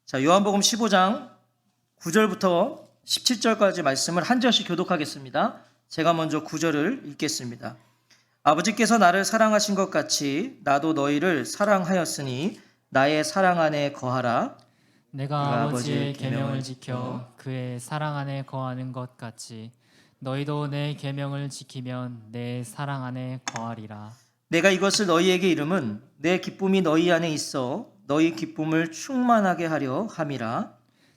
자, 요한복음 15장 9절부터 17절까지 말씀을 한 절씩 교독하겠습니다. 제가 먼저 9절을 읽겠습니다. 아버지께서 나를 사랑하신 것 같이 나도 너희를 사랑하였으니 나의 사랑 안에 거하라. 내가 아버지의 계명을 지켜 그의 사랑 안에 거하는 것 같이 너희도 내 계명을 지키면 내 사랑 안에 거하리라. 내가 이것을 너희에게 이름은 내 기쁨이 너희 안에 있어 너희 기쁨을 충만하게 하려 함이라.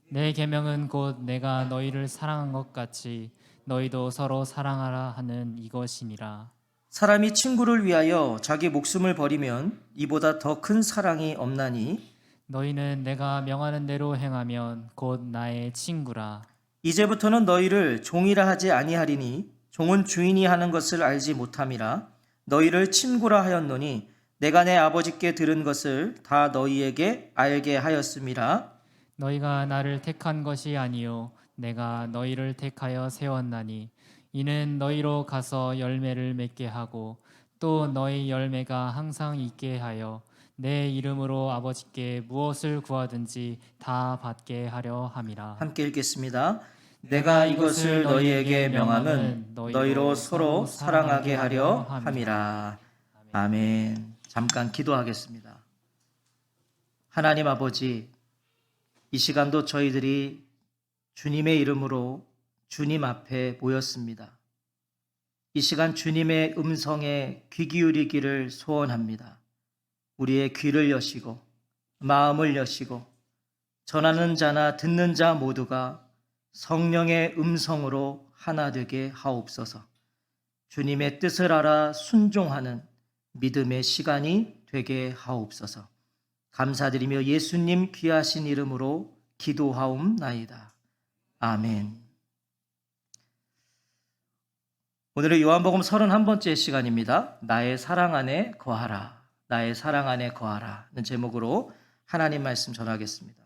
내 계명은 곧 내가 너희를 사랑한 것 같이 너희도 서로 사랑하라 하는 이것이니라. 사람이 친구를 위하여 자기 목숨을 버리면 이보다 더 큰 사랑이 없나니 너희는 내가 명하는 대로 행하면 곧 나의 친구라. 이제부터는 너희를 종이라 하지 아니하리니 종은 주인이 하는 것을 알지 못함이라. 너희를 친구라 하였노니 내가 내 아버지께 들은 것을 다 너희에게 알게 하였음이라. 너희가 나를 택한 것이 아니요 내가 너희를 택하여 세웠나니 이는 너희로 가서 열매를 맺게 하고 또 너희 열매가 항상 있게 하여 내 이름으로 아버지께 무엇을 구하든지 다 받게 하려 함이라. 함께 읽겠습니다. 내가 이것을 너희에게 명함은 너희로 서로 사랑하게 하려 함이라. 아멘. 잠깐 기도하겠습니다. 하나님 아버지, 이 시간도 저희들이 주님의 이름으로 주님 앞에 모였습니다. 이 시간 주님의 음성에 귀 기울이기를 소원합니다. 우리의 귀를 여시고 마음을 여시고 전하는 자나 듣는 자 모두가 성령의 음성으로 하나 되게 하옵소서. 주님의 뜻을 알아 순종하는 믿음의 시간이 되게 하옵소서. 감사드리며 예수님 귀하신 이름으로 기도하옵나이다. 아멘. 오늘은 요한복음 31번째 시간입니다. 나의 사랑 안에 거하라. 나의 사랑 안에 거하라는 제목으로 하나님 말씀 전하겠습니다.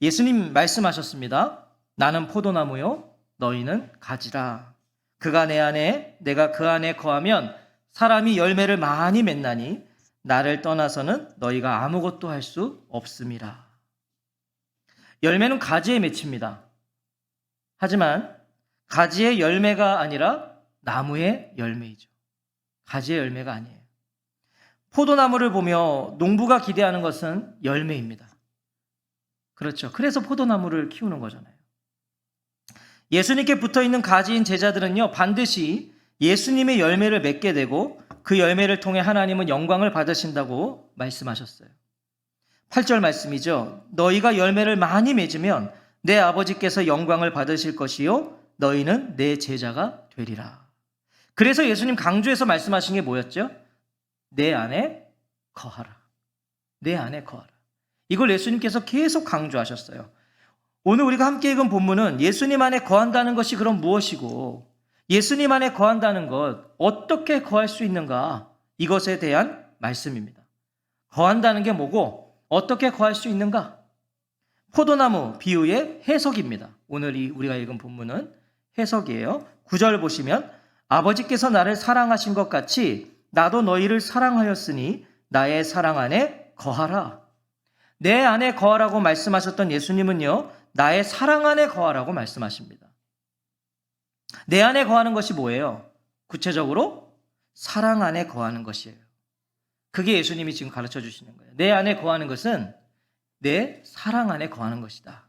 예수님 말씀하셨습니다. 나는 포도나무요 너희는 가지라. 그가 내 안에 내가 그 안에 거하면 사람이 열매를 많이 맺나니 나를 떠나서는 너희가 아무것도 할 수 없음이라. 열매는 가지에 맺힙니다. 하지만 가지의 열매가 아니라 나무의 열매이죠. 가지의 열매가 아니에요. 포도나무를 보며 농부가 기대하는 것은 열매입니다. 그렇죠. 그래서 포도나무를 키우는 거잖아요. 예수님께 붙어있는 가지인 제자들은요, 반드시 예수님의 열매를 맺게 되고 그 열매를 통해 하나님은 영광을 받으신다고 말씀하셨어요. 8절 말씀이죠. 너희가 열매를 많이 맺으면 내 아버지께서 영광을 받으실 것이요 너희는 내 제자가 되리라. 그래서 예수님 강조해서 말씀하신 게 뭐였죠? 내 안에 거하라. 내 안에 거하라. 이걸 예수님께서 계속 강조하셨어요. 오늘 우리가 함께 읽은 본문은 예수님 안에 거한다는 것이 그럼 무엇이고 예수님 안에 거한다는 것 어떻게 거할 수 있는가 이것에 대한 말씀입니다. 거한다는 게 뭐고 어떻게 거할 수 있는가? 포도나무 비유의 해석입니다. 오늘 우리가 읽은 본문은 해석이에요. 9절 보시면 아버지께서 나를 사랑하신 것 같이 나도 너희를 사랑하였으니 나의 사랑 안에 거하라. 내 안에 거하라고 말씀하셨던 예수님은요, 나의 사랑 안에 거하라고 말씀하십니다. 내 안에 거하는 것이 뭐예요? 구체적으로 사랑 안에 거하는 것이에요. 그게 예수님이 지금 가르쳐 주시는 거예요. 내 안에 거하는 것은 내 사랑 안에 거하는 것이다.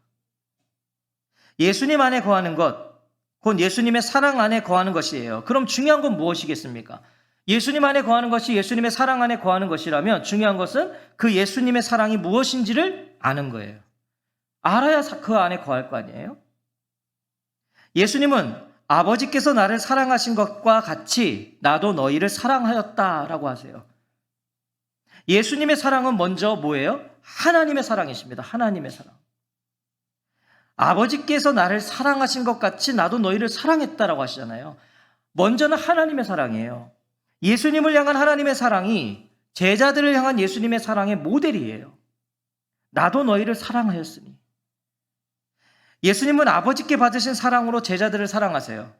예수님 안에 거하는 것, 곧 예수님의 사랑 안에 거하는 것이에요. 그럼 중요한 건 무엇이겠습니까? 예수님 안에 거하는 것이 예수님의 사랑 안에 거하는 것이라면 중요한 것은 그 예수님의 사랑이 무엇인지를 아는 거예요. 알아야 그 안에 거할 거 아니에요? 예수님은 아버지께서 나를 사랑하신 것과 같이 나도 너희를 사랑하였다라고 하세요. 예수님의 사랑은 먼저 뭐예요? 하나님의 사랑이십니다. 하나님의 사랑. 아버지께서 나를 사랑하신 것 같이 나도 너희를 사랑했다라고 하시잖아요. 먼저는 하나님의 사랑이에요. 예수님을 향한 하나님의 사랑이 제자들을 향한 예수님의 사랑의 모델이에요. 나도 너희를 사랑하였으니. 예수님은 아버지께 받으신 사랑으로 제자들을 사랑하세요.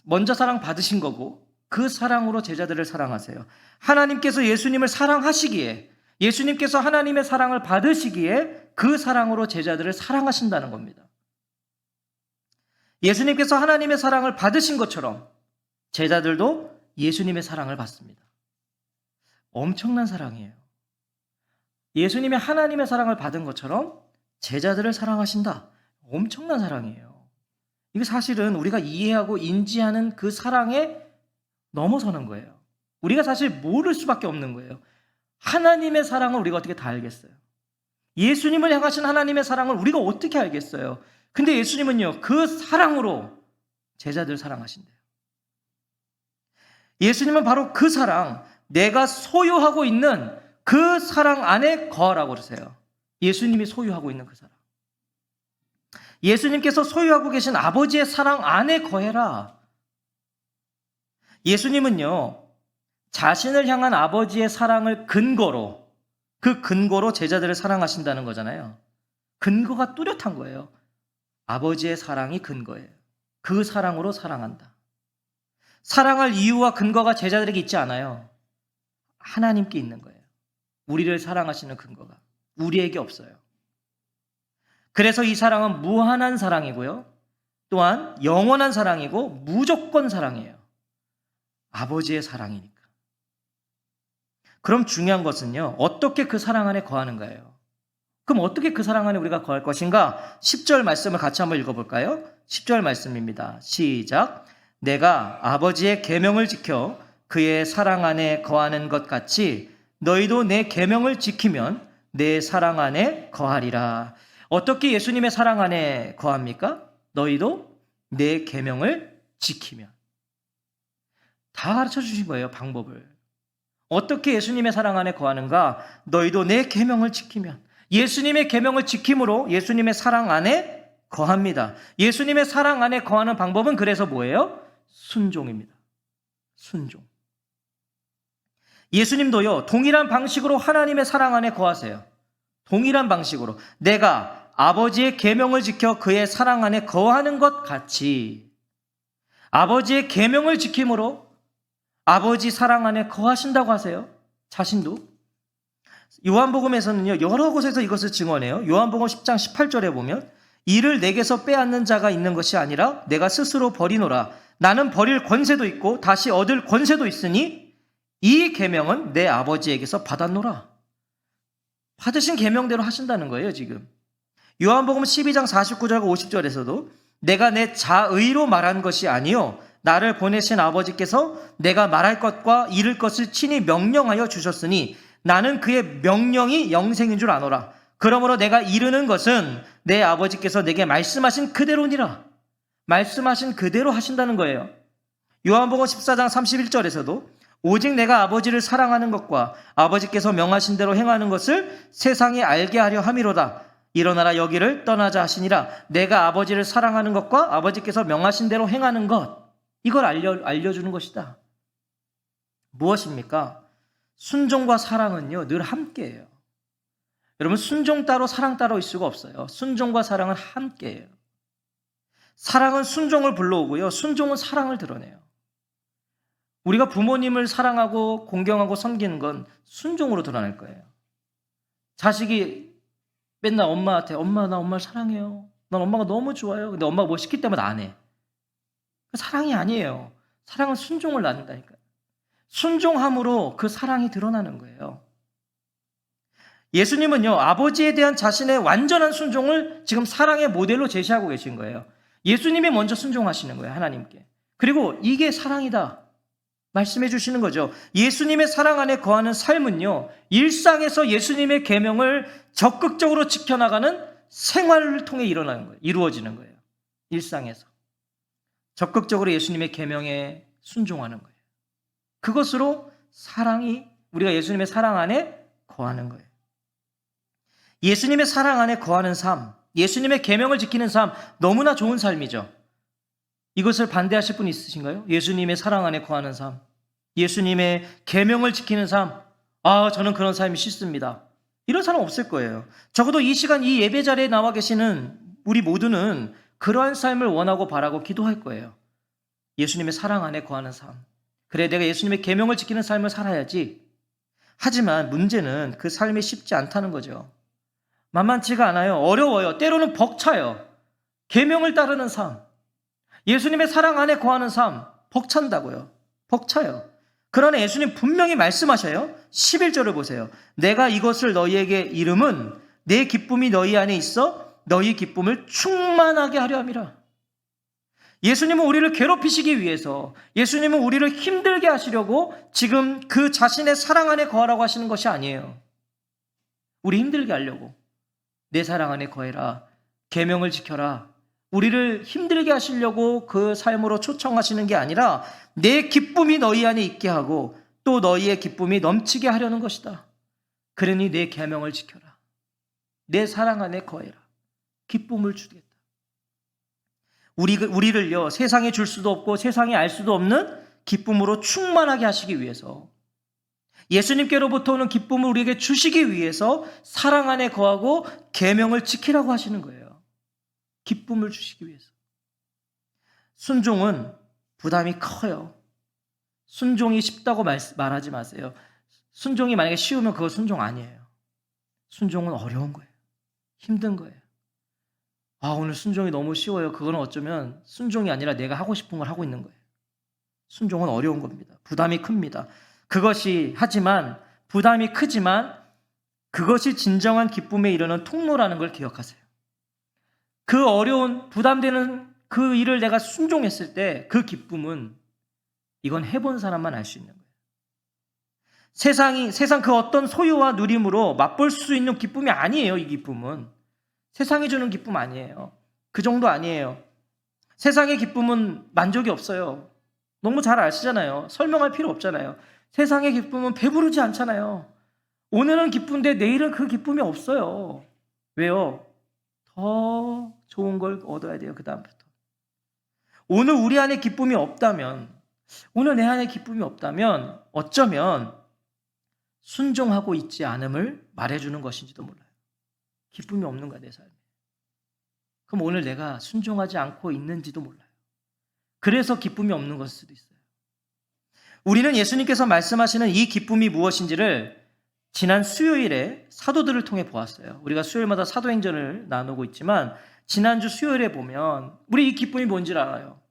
먼저 사랑 받으신 거고 그 사랑으로 제자들을 사랑하세요. 하나님께서 예수님을 사랑하시기에 예수님께서 하나님의 사랑을 받으시기에 그 사랑으로 제자들을 사랑하신다는 겁니다. 예수님께서 하나님의 사랑을 받으신 것처럼 제자들도 예수님의 사랑을 받습니다. 엄청난 사랑이에요. 예수님이 하나님의 사랑을 받은 것처럼 제자들을 사랑하신다. 엄청난 사랑이에요. 이게 사실은 우리가 이해하고 인지하는 그 사랑에 넘어서는 거예요. 우리가 사실 모를 수밖에 없는 거예요. 하나님의 사랑을 우리가 어떻게 다 알겠어요? 예수님을 향하신 하나님의 사랑을 우리가 어떻게 알겠어요? 근데 예수님은요, 그 사랑으로 제자들 사랑하신대요. 예수님은 바로 그 사랑, 내가 소유하고 있는 그 사랑 안에 거하라고 그러세요. 예수님이 소유하고 있는 그 사랑. 예수님께서 소유하고 계신 아버지의 사랑 안에 거해라. 예수님은요, 자신을 향한 아버지의 사랑을 근거로, 그 근거로 제자들을 사랑하신다는 거잖아요. 근거가 뚜렷한 거예요. 아버지의 사랑이 근거예요. 그 사랑으로 사랑한다. 사랑할 이유와 근거가 제자들에게 있지 않아요. 하나님께 있는 거예요. 우리를 사랑하시는 근거가 우리에게 없어요. 그래서 이 사랑은 무한한 사랑이고요. 또한 영원한 사랑이고 무조건 사랑이에요. 아버지의 사랑이니까. 그럼 중요한 것은요, 어떻게 그 사랑 안에 거하는가예요. 그럼 어떻게 그 사랑 안에 우리가 거할 것인가? 10절 말씀을 같이 한번 읽어볼까요? 10절 말씀입니다. 시작. 내가 아버지의 계명을 지켜 그의 사랑 안에 거하는 것 같이 너희도 내 계명을 지키면 내 사랑 안에 거하리라. 어떻게 예수님의 사랑 안에 거합니까? 너희도 내 계명을 지키면. 다 가르쳐 주신 거예요, 방법을. 어떻게 예수님의 사랑 안에 거하는가? 너희도 내 계명을 지키면. 예수님의 계명을 지킴으로 예수님의 사랑 안에 거합니다. 예수님의 사랑 안에 거하는 방법은 그래서 뭐예요? 순종입니다. 순종. 예수님도요, 동일한 방식으로 하나님의 사랑 안에 거하세요. 동일한 방식으로. 내가 아버지의 계명을 지켜 그의 사랑 안에 거하는 것 같이 아버지의 계명을 지킴으로 아버지 사랑 안에 거하신다고 하세요. 자신도. 요한복음에서는요, 여러 곳에서 이것을 증언해요. 요한복음 10장 18절에 보면 이를 내게서 빼앗는 자가 있는 것이 아니라 내가 스스로 버리노라. 나는 버릴 권세도 있고 다시 얻을 권세도 있으니 이 계명은 내 아버지에게서 받았노라. 받으신 계명대로 하신다는 거예요, 지금. 요한복음 12장 49절과 50절에서도 내가 내 자의로 말한 것이 아니요 나를 보내신 아버지께서 내가 말할 것과 이를 것을 친히 명령하여 주셨으니 나는 그의 명령이 영생인 줄 아노라. 그러므로 내가 이르는 것은 내 아버지께서 내게 말씀하신 그대로니라. 말씀하신 그대로 하신다는 거예요. 요한복음 14장 31절에서도 오직 내가 아버지를 사랑하는 것과 아버지께서 명하신 대로 행하는 것을 세상에 알게 하려 함이로다. 일어나라 여기를 떠나자 하시니라. 내가 아버지를 사랑하는 것과 아버지께서 명하신 대로 행하는 것, 이걸 알려주는 것이다. 무엇입니까? 순종과 사랑은요, 늘 함께해요. 여러분, 순종 따로 사랑 따로 있을 수가 없어요. 순종과 사랑은 함께해요. 사랑은 순종을 불러오고요, 순종은 사랑을 드러내요. 우리가 부모님을 사랑하고 공경하고 섬기는 건 순종으로 드러날 거예요. 자식이 맨날 엄마한테 엄마 나 엄마를 사랑해요. 난 엄마가 너무 좋아요. 근데 엄마가 뭐 시킬 때마다 안 해. 사랑이 아니에요. 사랑은 순종을 낳는다니까요. 순종함으로 그 사랑이 드러나는 거예요. 예수님은요, 아버지에 대한 자신의 완전한 순종을 지금 사랑의 모델로 제시하고 계신 거예요. 예수님이 먼저 순종하시는 거예요, 하나님께. 그리고 이게 사랑이다 말씀해 주시는 거죠. 예수님의 사랑 안에 거하는 삶은요, 일상에서 예수님의 계명을 적극적으로 지켜나가는 생활을 통해 이루어지는 거예요. 일상에서. 적극적으로 예수님의 계명에 순종하는 거예요. 그것으로 우리가 예수님의 사랑 안에 거하는 거예요. 예수님의 사랑 안에 거하는 삶, 예수님의 계명을 지키는 삶, 너무나 좋은 삶이죠. 이것을 반대하실 분 있으신가요? 예수님의 사랑 안에 거하는 삶, 예수님의 계명을 지키는 삶, 저는 그런 삶이 싫습니다. 이런 사람 없을 거예요. 적어도 이 시간 이 예배 자리에 나와 계시는 우리 모두는 그러한 삶을 원하고 바라고 기도할 거예요. 예수님의 사랑 안에 거하는 삶. 그래, 내가 예수님의 계명을 지키는 삶을 살아야지. 하지만 문제는 그 삶이 쉽지 않다는 거죠. 만만치가 않아요. 어려워요. 때로는 벅차요. 계명을 따르는 삶, 예수님의 사랑 안에 거하는 삶, 벅찬다고요. 벅차요. 그러나 예수님 분명히 말씀하셔요. 11절을 보세요. 내가 이것을 너희에게 이름은 내 기쁨이 너희 안에 있어 너희 기쁨을 충만하게 하려 함이라. 예수님은 우리를 괴롭히시기 위해서, 예수님은 우리를 힘들게 하시려고 지금 그 자신의 사랑 안에 거하라고 하시는 것이 아니에요. 우리 힘들게 하려고. 내 사랑 안에 거해라. 계명을 지켜라. 우리를 힘들게 하시려고 그 삶으로 초청하시는 게 아니라 내 기쁨이 너희 안에 있게 하고 또 너희의 기쁨이 넘치게 하려는 것이다. 그러니 내 계명을 지켜라. 내 사랑 안에 거해라. 기쁨을 주겠다. 우리를요, 세상에 줄 수도 없고 세상에 알 수도 없는 기쁨으로 충만하게 하시기 위해서, 예수님께로부터 오는 기쁨을 우리에게 주시기 위해서 사랑 안에 거하고 계명을 지키라고 하시는 거예요. 기쁨을 주시기 위해서. 순종은 부담이 커요. 순종이 쉽다고 말하지 마세요. 순종이 만약에 쉬우면 그거 순종 아니에요. 순종은 어려운 거예요. 힘든 거예요. 오늘 순종이 너무 쉬워요. 그거는 어쩌면 순종이 아니라 내가 하고 싶은 걸 하고 있는 거예요. 순종은 어려운 겁니다. 부담이 큽니다. 하지만 부담이 크지만 그것이 진정한 기쁨에 이르는 통로라는 걸 기억하세요. 그 어려운 부담되는 그 일을 내가 순종했을 때 그 기쁨은, 이건 해본 사람만 알 수 있는 거예요. 세상 그 어떤 소유와 누림으로 맛볼 수 있는 기쁨이 아니에요. 이 기쁨은 세상이 주는 기쁨 아니에요. 그 정도 아니에요. 세상의 기쁨은 만족이 없어요. 너무 잘 아시잖아요. 설명할 필요 없잖아요. 세상의 기쁨은 배부르지 않잖아요. 오늘은 기쁜데 내일은 그 기쁨이 없어요. 왜요? 더 좋은 걸 얻어야 돼요. 그 다음부터. 오늘 우리 안에 기쁨이 없다면, 오늘 내 안에 기쁨이 없다면 어쩌면 순종하고 있지 않음을 말해주는 것인지도 몰라요. 기쁨이 없는 거야, 내 삶에. 그럼 오늘 내가 순종하지 않고 있는지도 몰라요. 그래서 기쁨이 없는 것일 수도 있어요. 우리는 예수님께서 말씀하시는 이 기쁨이 무엇인지를 지난 수요일에 사도들을 통해 보았어요. 우리가 수요일마다 사도행전을 나누고 있지만 지난주 수요일에 보면 우리 이 기쁨이 뭔지를 알아요.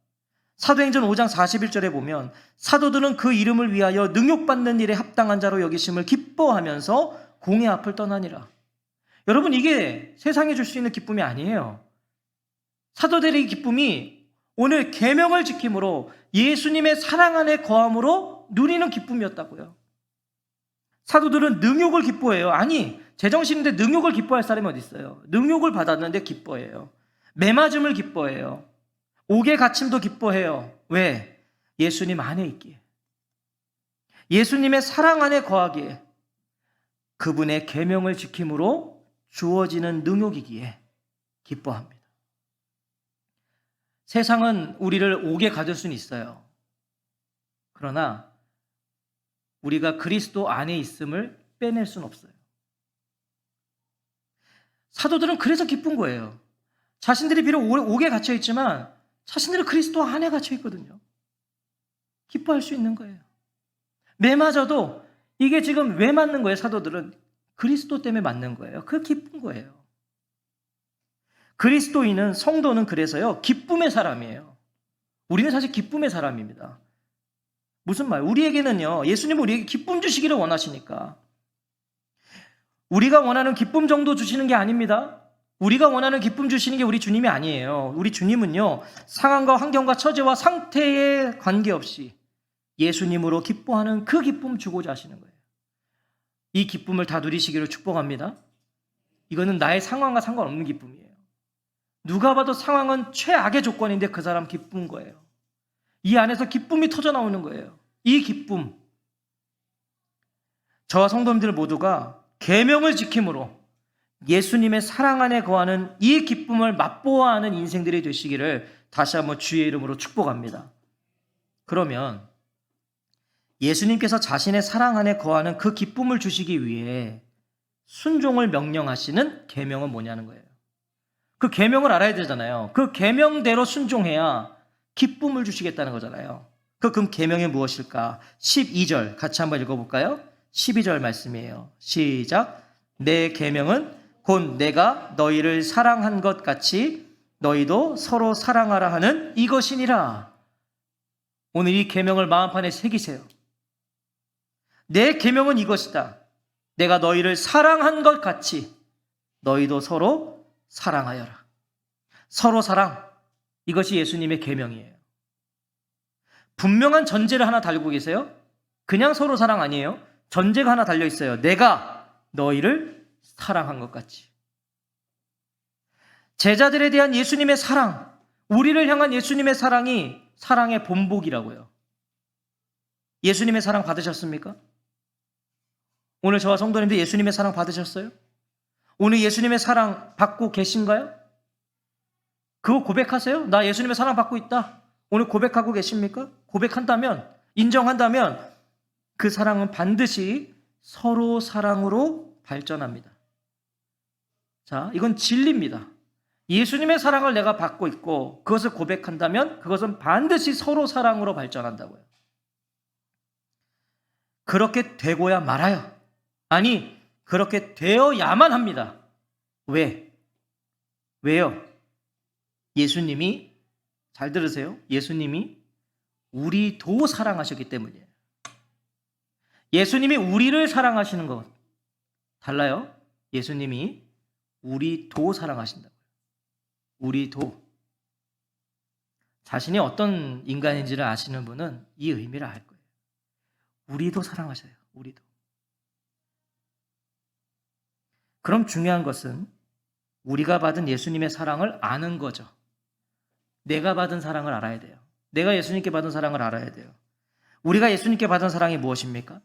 사도행전 5장 41절에 보면 사도들은 그 이름을 위하여 능욕받는 일에 합당한 자로 여기심을 기뻐하면서 공의 앞을 떠나니라. 여러분, 이게 세상에 줄 수 있는 기쁨이 아니에요. 사도들의 기쁨이 오늘 계명을 지킴으로 예수님의 사랑 안에 거함으로 누리는 기쁨이었다고요. 사도들은 능욕을 기뻐해요. 아니, 제정신인데 능욕을 기뻐할 사람이 어디 있어요? 능욕을 받았는데 기뻐해요. 매맞음을 기뻐해요. 옥의 갇힘도 기뻐해요. 왜? 예수님 안에 있기에. 예수님의 사랑 안에 거하기에. 그분의 계명을 지킴으로 주어지는 능욕이기에 기뻐합니다. 세상은 우리를 옥에 가둘 수는 있어요. 그러나 우리가 그리스도 안에 있음을 빼낼 수는 없어요. 사도들은 그래서 기쁜 거예요. 자신들이 비록 옥에 갇혀 있지만 자신들은 그리스도 안에 갇혀 있거든요. 기뻐할 수 있는 거예요. 매 맞아도 이게 지금 왜 맞는 거예요? 사도들은 그리스도 때문에 맞는 거예요. 그 기쁜 거예요. 그리스도인은, 성도는 그래서요, 기쁨의 사람이에요. 우리는 사실 기쁨의 사람입니다. 무슨 말? 우리에게는요, 예수님은 우리에게 기쁨 주시기를 원하시니까. 우리가 원하는 기쁨 정도 주시는 게 아닙니다. 우리가 원하는 기쁨 주시는 게 우리 주님이 아니에요. 우리 주님은요, 상황과 환경과 처지와 상태에 관계없이 예수님으로 기뻐하는 그 기쁨 주고자 하시는 거예요. 이 기쁨을 다 누리시기를 축복합니다. 이거는 나의 상황과 상관없는 기쁨이에요. 누가 봐도 상황은 최악의 조건인데 그 사람 기쁜 거예요. 이 안에서 기쁨이 터져 나오는 거예요. 이 기쁨. 저와 성도님들 모두가 계명을 지킴으로 예수님의 사랑 안에 거하는 이 기쁨을 맛보아 하는 인생들이 되시기를 다시 한번 주의 이름으로 축복합니다. 그러면 예수님께서 자신의 사랑 안에 거하는 그 기쁨을 주시기 위해 순종을 명령하시는 계명은 뭐냐는 거예요. 그 계명을 알아야 되잖아요. 그 계명대로 순종해야 기쁨을 주시겠다는 거잖아요. 그럼 계명이 무엇일까? 12절 같이 한번 읽어볼까요? 12절 말씀이에요. 시작. 내 계명은 곧 내가 너희를 사랑한 것 같이 너희도 서로 사랑하라 하는 이것이니라. 오늘 이 계명을 마음판에 새기세요. 내 계명은 이것이다. 내가 너희를 사랑한 것 같이 너희도 서로 사랑하여라. 서로 사랑. 이것이 예수님의 계명이에요. 분명한 전제를 하나 달고 계세요. 그냥 서로 사랑 아니에요. 전제가 하나 달려 있어요. 내가 너희를 사랑한 것 같이. 제자들에 대한 예수님의 사랑, 우리를 향한 예수님의 사랑이 사랑의 본복이라고요. 예수님의 사랑 받으셨습니까? 오늘 저와 성도님들 예수님의 사랑 받으셨어요? 오늘 예수님의 사랑 받고 계신가요? 그거 고백하세요? 나 예수님의 사랑 받고 있다. 오늘 고백하고 계십니까? 고백한다면, 인정한다면 그 사랑은 반드시 서로 사랑으로 발전합니다. 자, 이건 진리입니다. 예수님의 사랑을 내가 받고 있고 그것을 고백한다면 그것은 반드시 서로 사랑으로 발전한다고요. 그렇게 되고야 말아요. 아니, 그렇게 되어야만 합니다. 왜? 왜요? 예수님이, 잘 들으세요. 예수님이 우리도 사랑하셨기 때문이에요. 예수님이 우리를 사랑하시는 것 달라요. 예수님이 우리도 사랑하신다고요. 우리도. 자신이 어떤 인간인지를 아시는 분은 이 의미를 알 거예요. 우리도 사랑하셔요. 우리도. 그럼 중요한 것은 우리가 받은 예수님의 사랑을 아는 거죠. 내가 받은 사랑을 알아야 돼요. 내가 예수님께 받은 사랑을 알아야 돼요. 우리가 예수님께 받은 사랑이 무엇입니까?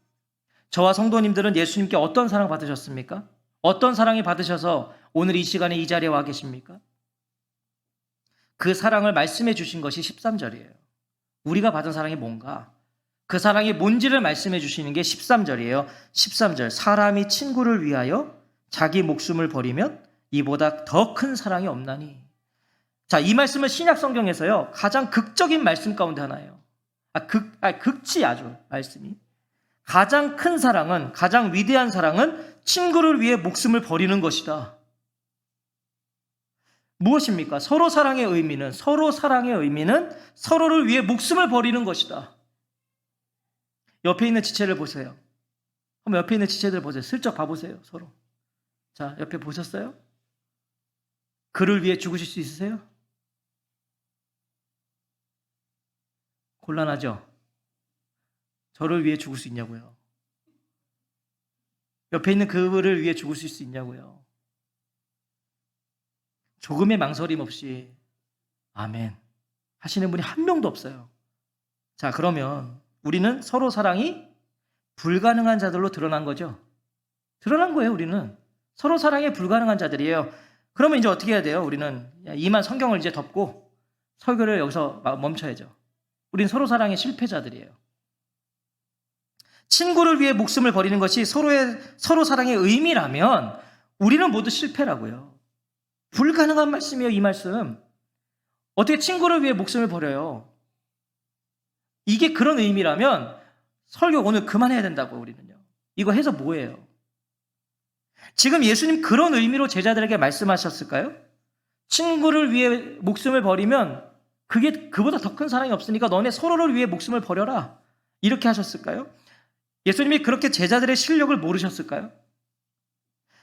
저와 성도님들은 예수님께 어떤 사랑 받으셨습니까? 어떤 사랑이 받으셔서 오늘 이 시간에 이 자리에 와 계십니까? 그 사랑을 말씀해 주신 것이 13절이에요. 우리가 받은 사랑이 뭔가? 그 사랑이 뭔지를 말씀해 주시는 게 13절이에요. 13절. 사람이 친구를 위하여 자기 목숨을 버리면 이보다 더 큰 사랑이 없나니. 자, 이 말씀은 신약 성경에서요 가장 극적인 말씀 가운데 하나예요. 극치 아주 말씀이. 가장 큰 사랑은, 가장 위대한 사랑은 친구를 위해 목숨을 버리는 것이다. 무엇입니까? 서로 사랑의 의미는 서로를 위해 목숨을 버리는 것이다. 옆에 있는 지체를 보세요. 한번 옆에 있는 지체들 보세요. 슬쩍 봐보세요. 서로. 자, 옆에 보셨어요? 그를 위해 죽으실 수 있으세요? 곤란하죠? 저를 위해 죽을 수 있냐고요? 옆에 있는 그를 위해 죽으실 수 있냐고요? 조금의 망설임 없이 아멘 하시는 분이 한 명도 없어요. 자, 그러면 우리는 서로 사랑이 불가능한 자들로 드러난 거죠. 드러난 거예요. 우리는 서로 사랑이 불가능한 자들이에요. 그러면 이제 어떻게 해야 돼요? 우리는 이만 성경을 이제 덮고 설교를 여기서 멈춰야죠. 우리는 서로 사랑의 실패자들이에요. 친구를 위해 목숨을 버리는 것이 서로 사랑의 의미라면 우리는 모두 실패라고요. 불가능한 말씀이에요. 이 말씀. 어떻게 친구를 위해 목숨을 버려요? 이게 그런 의미라면 설교 오늘 그만해야 된다고. 우리는요. 이거 해서 뭐예요? 지금 예수님 그런 의미로 제자들에게 말씀하셨을까요? 친구를 위해 목숨을 버리면 그게 그보다 더 큰 사랑이 없으니까 너네 서로를 위해 목숨을 버려라. 이렇게 하셨을까요? 예수님이 그렇게 제자들의 실력을 모르셨을까요?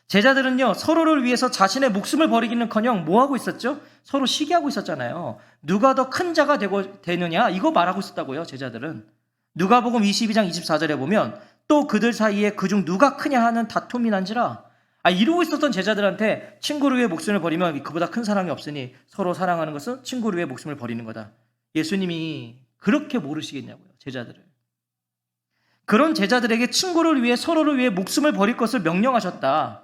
제자들은요, 서로를 위해서 자신의 목숨을 버리기는커녕 뭐 하고 있었죠? 서로 시기하고 있었잖아요. 누가 더 큰 자가 되느냐? 이거 말하고 있었다고요, 제자들은. 누가복음 22장 24절에 보면 또 그들 사이에 그중 누가 크냐 하는 다툼이 난지라. 이러고 있었던 제자들한테 친구를 위해 목숨을 버리면 그보다 큰 사랑이 없으니 서로 사랑하는 것은 친구를 위해 목숨을 버리는 거다. 예수님이 그렇게 모르시겠냐고요, 제자들을. 그런 제자들에게 친구를 위해 서로를 위해 목숨을 버릴 것을 명령하셨다.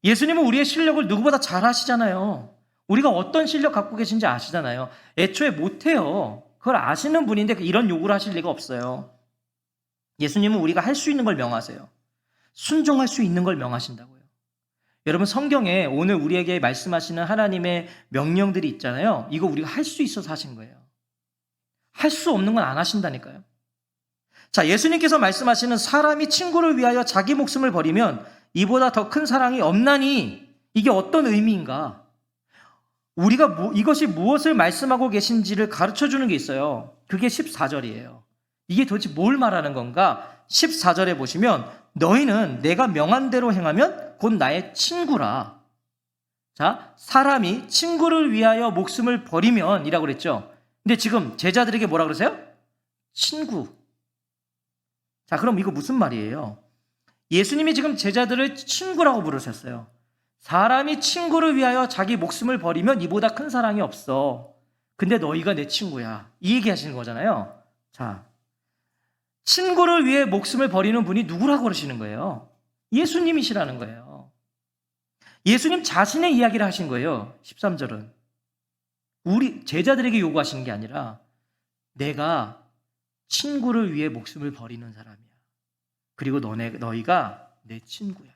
예수님은 우리의 실력을 누구보다 잘 아시잖아요. 우리가 어떤 실력 갖고 계신지 아시잖아요. 애초에 못해요. 그걸 아시는 분인데 이런 요구를 하실 리가 없어요. 예수님은 우리가 할 수 있는 걸 명하세요. 순종할 수 있는 걸 명하신다고요. 여러분, 성경에 오늘 우리에게 말씀하시는 하나님의 명령들이 있잖아요. 이거 우리가 할 수 있어서 하신 거예요. 할 수 없는 건 안 하신다니까요. 자, 예수님께서 말씀하시는 사람이 친구를 위하여 자기 목숨을 버리면 이보다 더 큰 사랑이 없나니, 이게 어떤 의미인가? 우리가 이것이 무엇을 말씀하고 계신지를 가르쳐 주는 게 있어요. 그게 14절이에요. 이게 도대체 뭘 말하는 건가? 14절에 보시면 너희는 내가 명한 대로 행하면 곧 나의 친구라. 자, 사람이 친구를 위하여 목숨을 버리면 이라고 그랬죠. 근데 지금 제자들에게 뭐라 그러세요? 친구. 자, 그럼 이거 무슨 말이에요? 예수님이 지금 제자들을 친구라고 부르셨어요. 사람이 친구를 위하여 자기 목숨을 버리면 이보다 큰 사랑이 없어. 근데 너희가 내 친구야. 이 얘기 하시는 거잖아요. 자, 친구를 위해 목숨을 버리는 분이 누구라고 그러시는 거예요? 예수님이시라는 거예요. 예수님 자신의 이야기를 하신 거예요. 13절은. 우리 제자들에게 요구하시는 게 아니라 내가 친구를 위해 목숨을 버리는 사람이야. 그리고 너희가 내 친구야.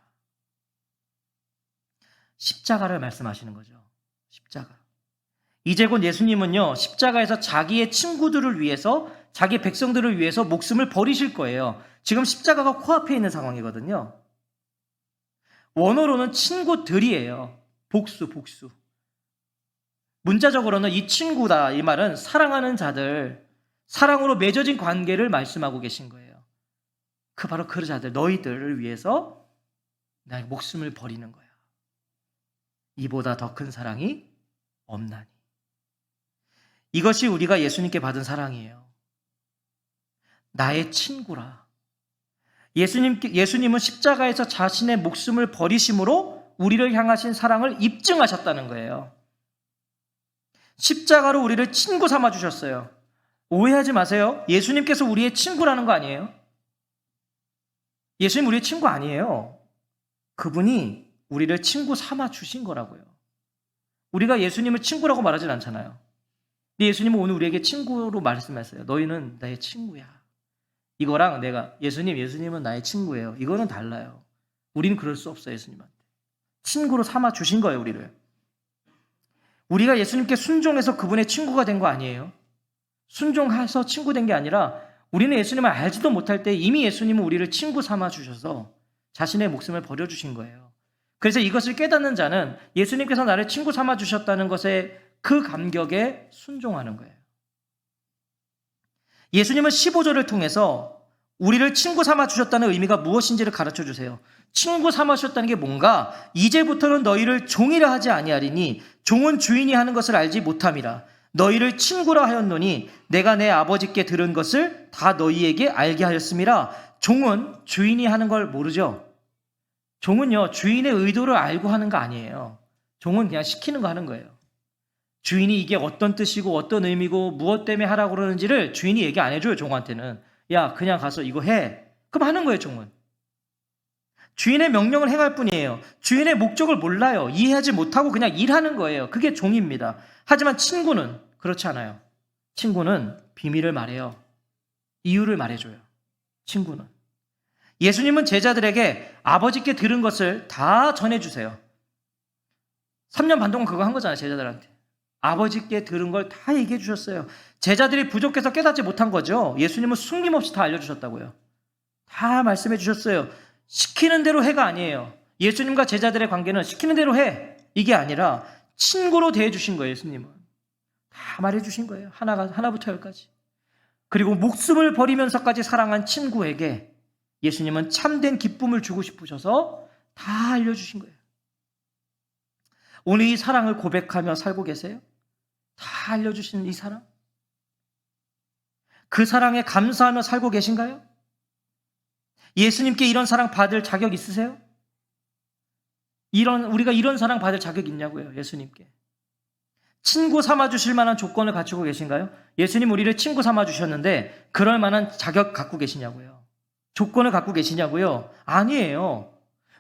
십자가를 말씀하시는 거죠. 십자가. 이제 곧 예수님은요, 십자가에서 자기의 친구들을 위해서, 자기 백성들을 위해서 목숨을 버리실 거예요. 지금 십자가가 코앞에 있는 상황이거든요. 원어로는 친구들이에요. 복수. 문자적으로는 이 친구다, 이 말은 사랑하는 자들, 사랑으로 맺어진 관계를 말씀하고 계신 거예요. 바로 그 자들, 너희들을 위해서 나의 목숨을 버리는 거야. 이보다 더 큰 사랑이 없나니. 이것이 우리가 예수님께 받은 사랑이에요. 나의 친구라. 예수님은 십자가에서 자신의 목숨을 버리심으로 우리를 향하신 사랑을 입증하셨다는 거예요. 십자가로 우리를 친구 삼아 주셨어요. 오해하지 마세요. 예수님께서 우리의 친구라는 거 아니에요. 예수님 우리의 친구 아니에요. 그분이 우리를 친구 삼아 주신 거라고요. 우리가 예수님을 친구라고 말하진 않잖아요. 근데 예수님은 오늘 우리에게 친구로 말씀하셨어요. 너희는 나의 친구야. 이거랑 예수님은 나의 친구예요. 이거는 달라요. 우리는 그럴 수 없어요, 예수님한테. 친구로 삼아 주신 거예요, 우리를. 우리가 예수님께 순종해서 그분의 친구가 된 거 아니에요. 순종해서 친구 된 게 아니라 우리는 예수님을 알지도 못할 때 이미 예수님은 우리를 친구 삼아 주셔서 자신의 목숨을 버려주신 거예요. 그래서 이것을 깨닫는 자는 예수님께서 나를 친구 삼아 주셨다는 것에 그 감격에 순종하는 거예요. 예수님은 15절을 통해서 우리를 친구 삼아 주셨다는 의미가 무엇인지를 가르쳐 주세요. 친구 삼아 주셨다는 게 뭔가? 이제부터는 너희를 종이라 하지 아니하리니 종은 주인이 하는 것을 알지 못함이라. 너희를 친구라 하였노니 내가 내 아버지께 들은 것을 다 너희에게 알게 하였음이라. 종은 주인이 하는 걸 모르죠. 종은요, 주인의 의도를 알고 하는 거 아니에요. 종은 그냥 시키는 거 하는 거예요. 주인이 이게 어떤 뜻이고 어떤 의미고 무엇 때문에 하라고 그러는지를 주인이 얘기 안 해줘요, 종한테는. 야, 그냥 가서 이거 해. 그럼 하는 거예요, 종은. 주인의 명령을 행할 뿐이에요. 주인의 목적을 몰라요. 이해하지 못하고 그냥 일하는 거예요. 그게 종입니다. 하지만 친구는 그렇지 않아요. 친구는 비밀을 말해요. 이유를 말해줘요. 친구는. 예수님은 제자들에게 아버지께 들은 것을 다 전해주세요. 3년 반 동안 그거 한 거잖아요, 제자들한테. 아버지께 들은 걸 다 얘기해 주셨어요. 제자들이 부족해서 깨닫지 못한 거죠. 예수님은 숨김없이 다 알려주셨다고요. 다 말씀해 주셨어요. 시키는 대로 해가 아니에요. 예수님과 제자들의 관계는 시키는 대로 해, 이게 아니라 친구로 대해 주신 거예요. 예수님은 다 말해 주신 거예요. 하나부터 열까지. 그리고 목숨을 버리면서까지 사랑한 친구에게 예수님은 참된 기쁨을 주고 싶으셔서 다 알려주신 거예요. 오늘 이 사랑을 고백하며 살고 계세요? 다 알려주신 이 사랑? 그 사랑에 감사하며 살고 계신가요? 예수님께 이런 사랑 받을 자격 있으세요? 우리가 이런 사랑 받을 자격 있냐고요, 예수님께. 친구 삼아주실 만한 조건을 갖추고 계신가요? 예수님 우리를 친구 삼아주셨는데 그럴 만한 자격 갖고 계시냐고요? 조건을 갖고 계시냐고요? 아니에요.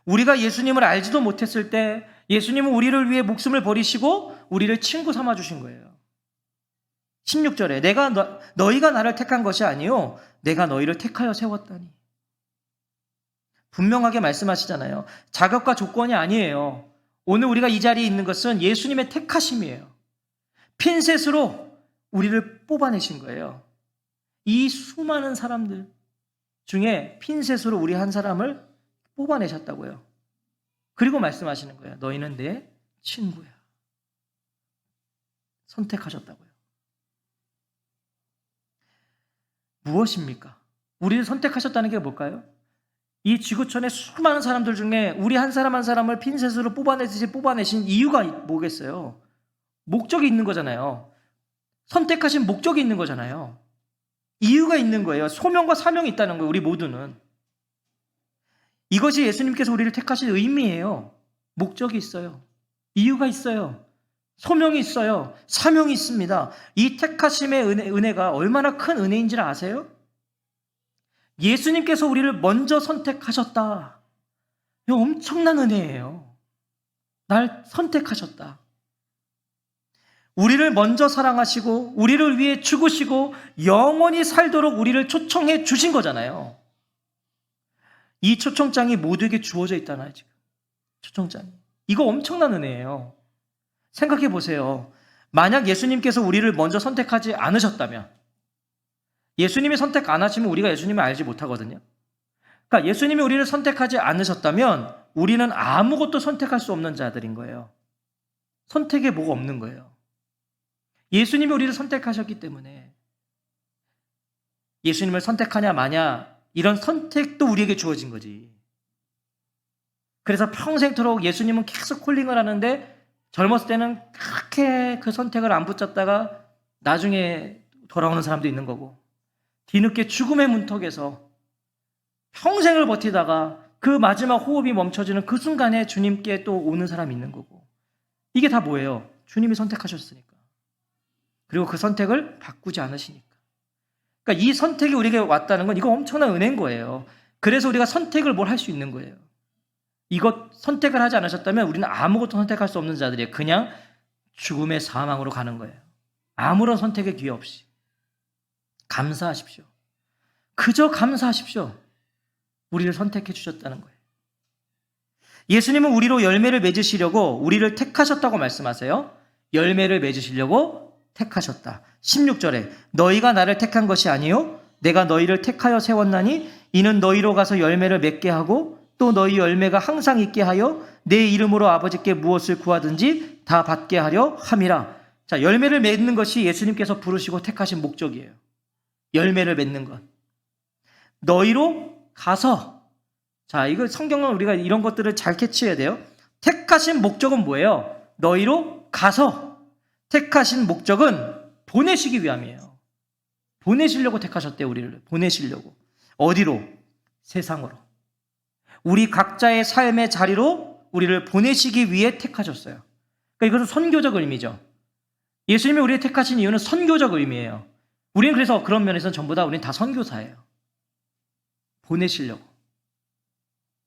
우리가 예수님을 알지도 못했을 때 예수님은 우리를 위해 목숨을 버리시고 우리를 친구 삼아주신 거예요. 16절에 너희가 나를 택한 것이 아니요 내가 너희를 택하여 세웠다니. 분명하게 말씀하시잖아요. 자격과 조건이 아니에요. 오늘 우리가 이 자리에 있는 것은 예수님의 택하심이에요. 핀셋으로 우리를 뽑아내신 거예요. 이 수많은 사람들, 중에 핀셋으로 우리 한 사람을 뽑아내셨다고요. 그리고 말씀하시는 거예요. 너희는 내 친구야. 선택하셨다고요. 무엇입니까? 우리를 선택하셨다는 게 뭘까요? 이 지구촌의 수많은 사람들 중에 우리 한 사람 한 사람을 핀셋으로 뽑아내신 이유가 뭐겠어요? 목적이 있는 거잖아요. 선택하신 목적이 있는 거잖아요. 이유가 있는 거예요. 소명과 사명이 있다는 거예요. 우리 모두는. 이것이 예수님께서 우리를 택하신 의미예요. 목적이 있어요. 이유가 있어요. 소명이 있어요. 사명이 있습니다. 이 택하심의 은혜가 얼마나 큰 은혜인지를 아세요? 예수님께서 우리를 먼저 선택하셨다. 이거 엄청난 은혜예요. 날 선택하셨다. 우리를 먼저 사랑하시고 우리를 위해 죽으시고 영원히 살도록 우리를 초청해 주신 거잖아요. 이 초청장이 모두에게 주어져 있잖아요. 지금 초청장이. 이거 엄청난 은혜예요. 생각해 보세요. 만약 예수님께서 우리를 먼저 선택하지 않으셨다면, 예수님이 선택 안 하시면 우리가 예수님을 알지 못하거든요. 그러니까 예수님이 우리를 선택하지 않으셨다면 우리는 아무것도 선택할 수 없는 자들인 거예요. 선택에 뭐가 없는 거예요. 예수님이 우리를 선택하셨기 때문에 예수님을 선택하냐 마냐 이런 선택도 우리에게 주어진 거지. 그래서 평생토록 예수님은 계속 콜링을 하는데 젊었을 때는 그렇게 그 선택을 안 붙잡다가 나중에 돌아오는 사람도 있는 거고, 뒤늦게 죽음의 문턱에서 평생을 버티다가 그 마지막 호흡이 멈춰지는 그 순간에 주님께 또 오는 사람이 있는 거고, 이게 다 뭐예요? 주님이 선택하셨으니까. 그리고 그 선택을 바꾸지 않으시니까. 그러니까 이 선택이 우리에게 왔다는 건 이거 엄청난 은혜인 거예요. 그래서 우리가 선택을 뭘 할 수 있는 거예요. 이것 선택을 하지 않으셨다면 우리는 아무것도 선택할 수 없는 자들이에요. 그냥 죽음의 사망으로 가는 거예요. 아무런 선택의 기회 없이. 감사하십시오. 그저 감사하십시오. 우리를 선택해 주셨다는 거예요. 예수님은 우리로 열매를 맺으시려고 우리를 택하셨다고 말씀하세요. 열매를 맺으시려고 택하셨다. 16절에 너희가 나를 택한 것이 아니요 내가 너희를 택하여 세웠나니 이는 너희로 가서 열매를 맺게 하고 또 너희 열매가 항상 있게 하여 내 이름으로 아버지께 무엇을 구하든지 다 받게 하려 함이라. 자, 열매를 맺는 것이 예수님께서 부르시고 택하신 목적이에요. 열매를 맺는 것. 너희로 가서. 자, 이거 성경은 우리가 이런 것들을 잘 캐치해야 돼요. 택하신 목적은 뭐예요? 너희로 가서. 택하신 목적은 보내시기 위함이에요. 보내시려고 택하셨대요. 우리를 보내시려고. 어디로? 세상으로. 우리 각자의 삶의 자리로 우리를 보내시기 위해 택하셨어요. 그러니까 이것은 선교적 의미죠. 예수님이 우리를 택하신 이유는 선교적 의미예요. 우리는 그래서 그런 면에서는 전부 다 우리는 다 선교사예요. 보내시려고.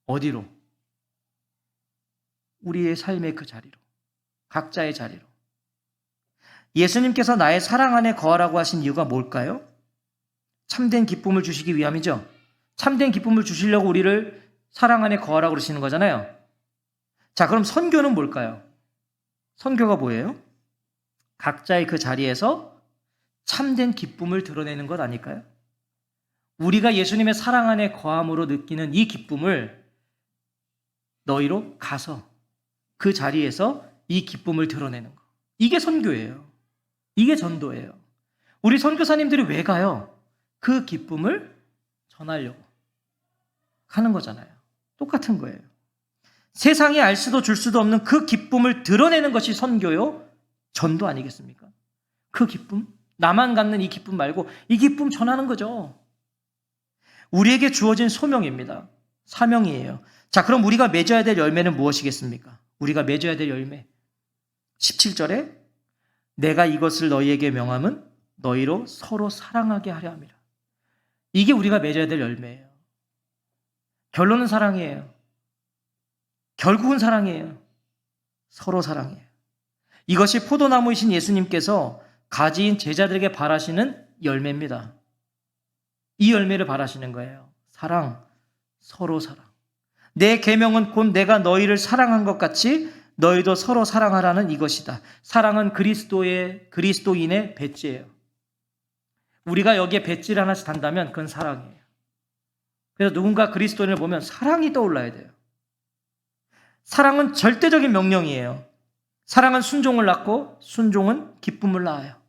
어디로? 우리의 삶의 그 자리로. 각자의 자리로. 예수님께서 나의 사랑 안에 거하라고 하신 이유가 뭘까요? 참된 기쁨을 주시기 위함이죠. 참된 기쁨을 주시려고 우리를 사랑 안에 거하라고 그러시는 거잖아요. 자, 그럼 선교는 뭘까요? 선교가 뭐예요? 각자의 그 자리에서 참된 기쁨을 드러내는 것 아닐까요? 우리가 예수님의 사랑 안에 거함으로 느끼는 이 기쁨을 너희로 가서 그 자리에서 이 기쁨을 드러내는 것. 이게 선교예요. 이게 전도예요. 우리 선교사님들이 왜 가요? 그 기쁨을 전하려고 가는 거잖아요. 똑같은 거예요. 세상이 알 수도 줄 수도 없는 그 기쁨을 드러내는 것이 선교요, 전도 아니겠습니까? 그 기쁨, 나만 갖는 이 기쁨 말고 이 기쁨 전하는 거죠. 우리에게 주어진 소명입니다. 사명이에요. 자, 그럼 우리가 맺어야 될 열매는 무엇이겠습니까? 우리가 맺어야 될 열매. 17절에 내가 이것을 너희에게 명함은 너희로 서로 사랑하게 하려 함이라. 이게 우리가 맺어야 될 열매예요. 결론은 사랑이에요. 결국은 사랑이에요. 서로 사랑이에요. 이것이 포도나무이신 예수님께서 가지인 제자들에게 바라시는 열매입니다. 이 열매를 바라시는 거예요. 사랑, 서로 사랑. 내 계명은 곧 내가 너희를 사랑한 것 같이 너희도 서로 사랑하라는 이것이다. 사랑은 그리스도인의 배지예요. 우리가 여기에 배지를 하나씩 단다면 그건 사랑이에요. 그래서 누군가 그리스도인을 보면 사랑이 떠올라야 돼요. 사랑은 절대적인 명령이에요. 사랑은 순종을 낳고 순종은 기쁨을 낳아요.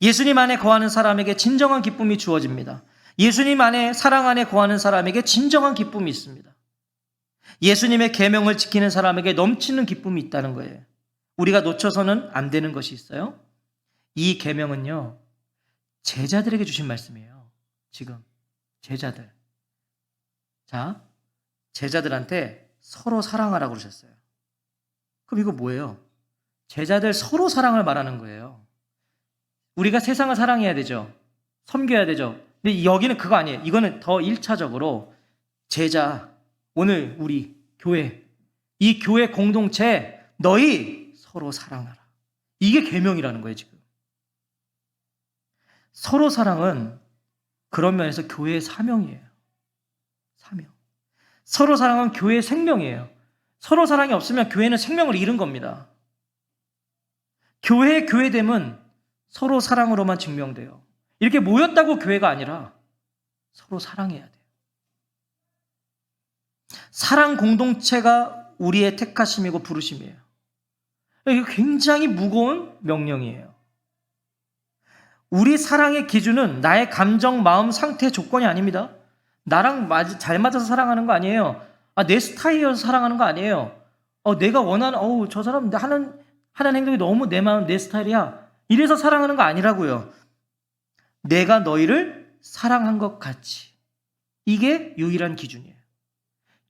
예수님 안에 거하는 사람에게 진정한 기쁨이 주어집니다. 예수님 안에 사랑 안에 거하는 사람에게 진정한 기쁨이 있습니다. 예수님의 계명을 지키는 사람에게 넘치는 기쁨이 있다는 거예요. 우리가 놓쳐서는 안 되는 것이 있어요. 이 계명은요, 제자들에게 주신 말씀이에요. 지금 제자들. 자, 제자들한테 서로 사랑하라고 그러셨어요. 그럼 이거 뭐예요? 제자들 서로 사랑을 말하는 거예요. 우리가 세상을 사랑해야 되죠. 섬겨야 되죠. 근데 여기는 그거 아니에요. 이거는 더 1차적으로 제자, 오늘 우리 교회, 이 교회 공동체 너희 서로 사랑하라. 이게 계명이라는 거예요, 지금. 서로 사랑은 그런 면에서 교회의 사명이에요. 사명. 서로 사랑은 교회의 생명이에요. 서로 사랑이 없으면 교회는 생명을 잃은 겁니다. 교회의 교회됨은 서로 사랑으로만 증명돼요. 이렇게 모였다고 교회가 아니라 서로 사랑해야 돼요. 사랑 공동체가 우리의 택하심이고 부르심이에요. 이게 굉장히 무거운 명령이에요. 우리 사랑의 기준은 나의 감정, 마음, 상태, 조건이 아닙니다. 나랑 잘 맞아서 사랑하는 거 아니에요. 내 스타일이어서 사랑하는 거 아니에요. 내가 원하는, 저 사람 하는 행동이 너무 내 마음, 내 스타일이야. 이래서 사랑하는 거 아니라고요. 내가 너희를 사랑한 것 같이. 이게 유일한 기준이에요.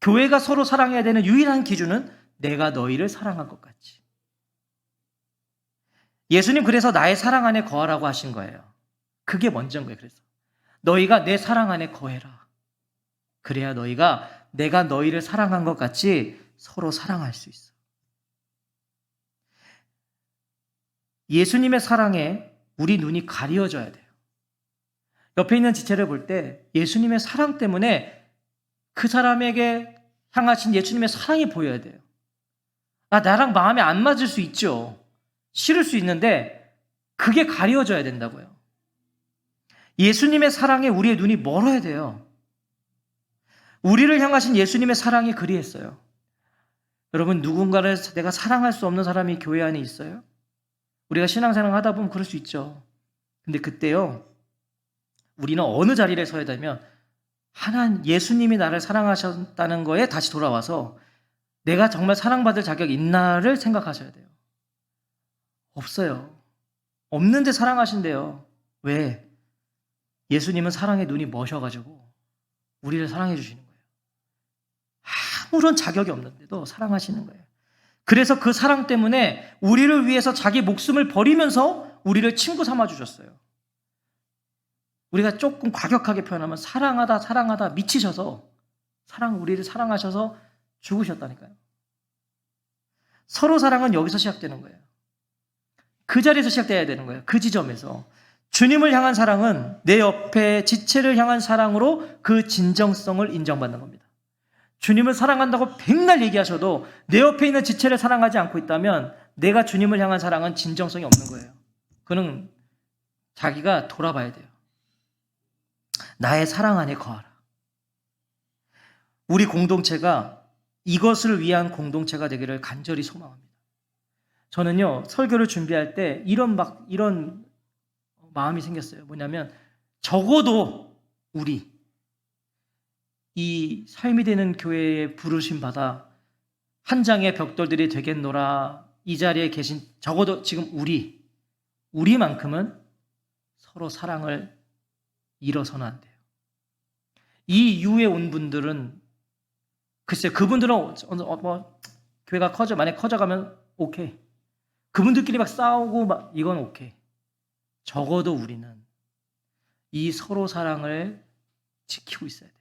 교회가 서로 사랑해야 되는 유일한 기준은 내가 너희를 사랑한 것 같이. 예수님 그래서 나의 사랑 안에 거하라고 하신 거예요. 그게 먼저인 거예요. 그래서 너희가 내 사랑 안에 거해라. 그래야 너희가 내가 너희를 사랑한 것 같이 서로 사랑할 수 있어. 예수님의 사랑에 우리 눈이 가려져야 돼요. 옆에 있는 지체를 볼 때 예수님의 사랑 때문에 그 사람에게 향하신 예수님의 사랑이 보여야 돼요. 나랑 마음에 안 맞을 수 있죠. 싫을 수 있는데 그게 가려져야 된다고요. 예수님의 사랑에 우리의 눈이 멀어야 돼요. 우리를 향하신 예수님의 사랑이 그리했어요. 여러분, 누군가를 내가 사랑할 수 없는 사람이 교회 안에 있어요? 우리가 신앙생활 하다 보면 그럴 수 있죠. 근데 그때요, 우리는 어느 자리에 서야 되면 예수님이 나를 사랑하셨다는 거에 다시 돌아와서 내가 정말 사랑받을 자격이 있나를 생각하셔야 돼요. 없어요. 없는데 사랑하신대요. 왜? 예수님은 사랑의 눈이 머셔가지고 우리를 사랑해 주시는 거예요. 아무런 자격이 없는데도 사랑하시는 거예요. 그래서 그 사랑 때문에 우리를 위해서 자기 목숨을 버리면서 우리를 친구 삼아 주셨어요. 우리가 조금 과격하게 표현하면 사랑하다 미치셔서 우리를 사랑하셔서 죽으셨다니까요. 서로 사랑은 여기서 시작되는 거예요. 그 자리에서 시작돼야 되는 거예요. 그 지점에서. 주님을 향한 사랑은 내 옆에 지체를 향한 사랑으로 그 진정성을 인정받는 겁니다. 주님을 사랑한다고 백날 얘기하셔도 내 옆에 있는 지체를 사랑하지 않고 있다면 내가 주님을 향한 사랑은 진정성이 없는 거예요. 그는 자기가 돌아봐야 돼요. 나의 사랑 안에 거하라. 우리 공동체가 이것을 위한 공동체가 되기를 간절히 소망합니다. 저는요, 설교를 준비할 때 이런 마음이 생겼어요. 뭐냐면 적어도 우리 이 삶이 되는 교회에 부르심 받아 한 장의 벽돌들이 되겠노라. 이 자리에 계신 적어도 지금 우리만큼은 서로 사랑을 잃어서는 안 돼요. 이 이후에 온 분들은 글쎄 그분들은 교회가 만약 커져가면 오케이. 그분들끼리 막 싸우고 이건 오케이. 적어도 우리는 이 서로 사랑을 지키고 있어야 돼요.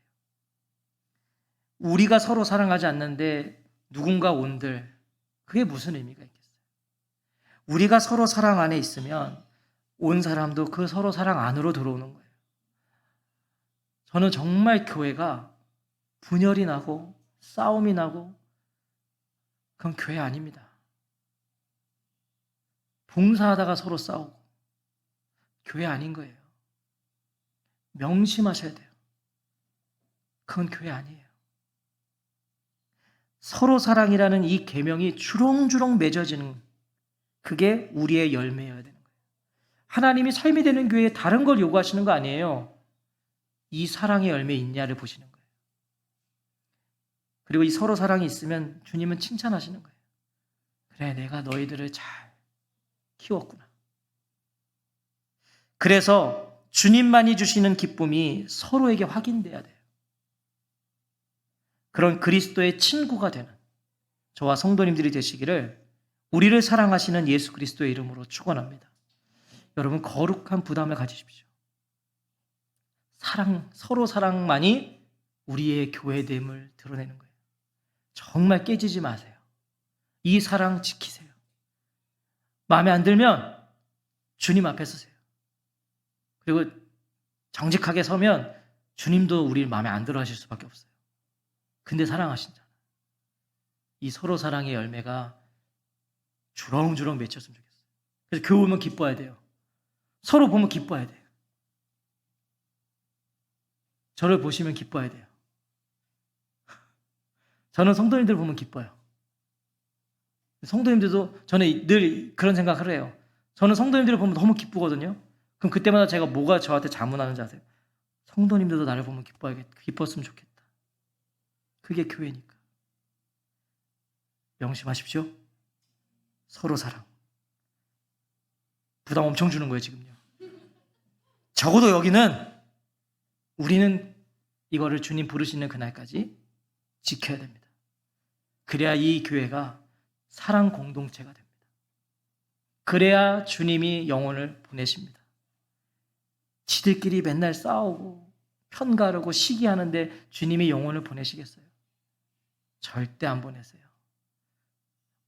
우리가 서로 사랑하지 않는데 누군가 온들 그게 무슨 의미가 있겠어요? 우리가 서로 사랑 안에 있으면 온 사람도 그 서로 사랑 안으로 들어오는 거예요. 저는 정말 교회가 분열이 나고 싸움이 나고 그건 교회 아닙니다. 봉사하다가 서로 싸우고 교회 아닌 거예요. 명심하셔야 돼요. 그건 교회 아니에요. 서로 사랑이라는 이 계명이 주렁주렁 맺어지는, 그게 우리의 열매여야 되는 거예요. 하나님이 삶이 되는 교회에 다른 걸 요구하시는 거 아니에요. 이 사랑의 열매 있냐를 보시는 거예요. 그리고 이 서로 사랑이 있으면 주님은 칭찬하시는 거예요. 그래, 내가 너희들을 잘 키웠구나. 그래서 주님만이 주시는 기쁨이 서로에게 확인돼야 돼요. 그런 그리스도의 친구가 되는 저와 성도님들이 되시기를 우리를 사랑하시는 예수 그리스도의 이름으로 축원합니다. 여러분, 거룩한 부담을 가지십시오. 서로 사랑만이 우리의 교회됨을 드러내는 거예요. 정말 깨지지 마세요. 이 사랑 지키세요. 마음에 안 들면 주님 앞에 서세요. 그리고 정직하게 서면 주님도 우리를 마음에 안 들어 하실 수밖에 없어요. 근데 사랑하신잖아요. 이 서로 사랑의 열매가 주렁주렁 맺혔으면 좋겠어요. 그래서 교회 오면 기뻐야 돼요. 서로 보면 기뻐야 돼요. 저를 보시면 기뻐야 돼요. 저는 성도님들 보면 기뻐요. 성도님들도 저는 늘 그런 생각을 해요. 저는 성도님들을 보면 너무 기쁘거든요. 그럼 그때마다 제가 뭐가 저한테 자문하는지 아세요? 성도님들도 나를 보면 기뻤으면 좋겠다. 그게 교회니까. 명심하십시오. 서로 사랑. 부담 엄청 주는 거예요, 지금요. 적어도 여기는 우리는 이거를 주님 부르시는 그날까지 지켜야 됩니다. 그래야 이 교회가 사랑 공동체가 됩니다. 그래야 주님이 영혼을 보내십니다. 지들끼리 맨날 싸우고 편가르고 시기하는데 주님이 영혼을 보내시겠어요? 절대 안 보내세요.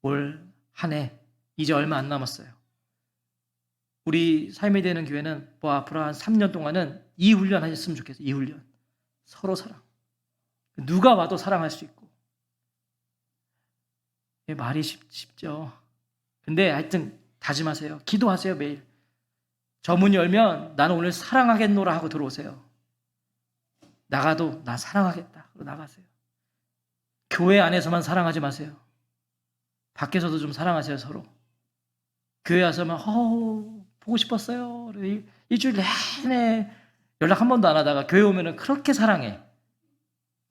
올 한 해 이제 얼마 안 남았어요. 우리 삶이 되는 교회는 앞으로 한 3년 동안은 이 훈련 하셨으면 좋겠어요. 이 훈련. 서로 사랑. 누가 와도 사랑할 수 있고. 말이 쉽죠. 근데 하여튼 다짐하세요. 기도하세요, 매일. 저 문 열면 나는 오늘 사랑하겠노라 하고 들어오세요. 나가도 나 사랑하겠다. 그러고 나가세요. 교회 안에서만 사랑하지 마세요. 밖에서도 좀 사랑하세요, 서로. 교회 와서만 보고 싶었어요. 일주일 내내 연락 한 번도 안 하다가 교회 오면은 그렇게 사랑해.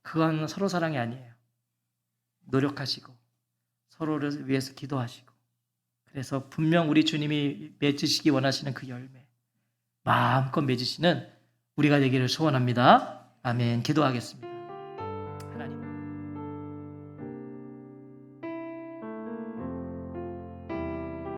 그건 서로 사랑이 아니에요. 노력하시고 서로를 위해서 기도하시고, 그래서 분명 우리 주님이 맺으시기 원하시는 그 열매 마음껏 맺으시는 우리가 되기를 소원합니다. 아멘. 기도하겠습니다.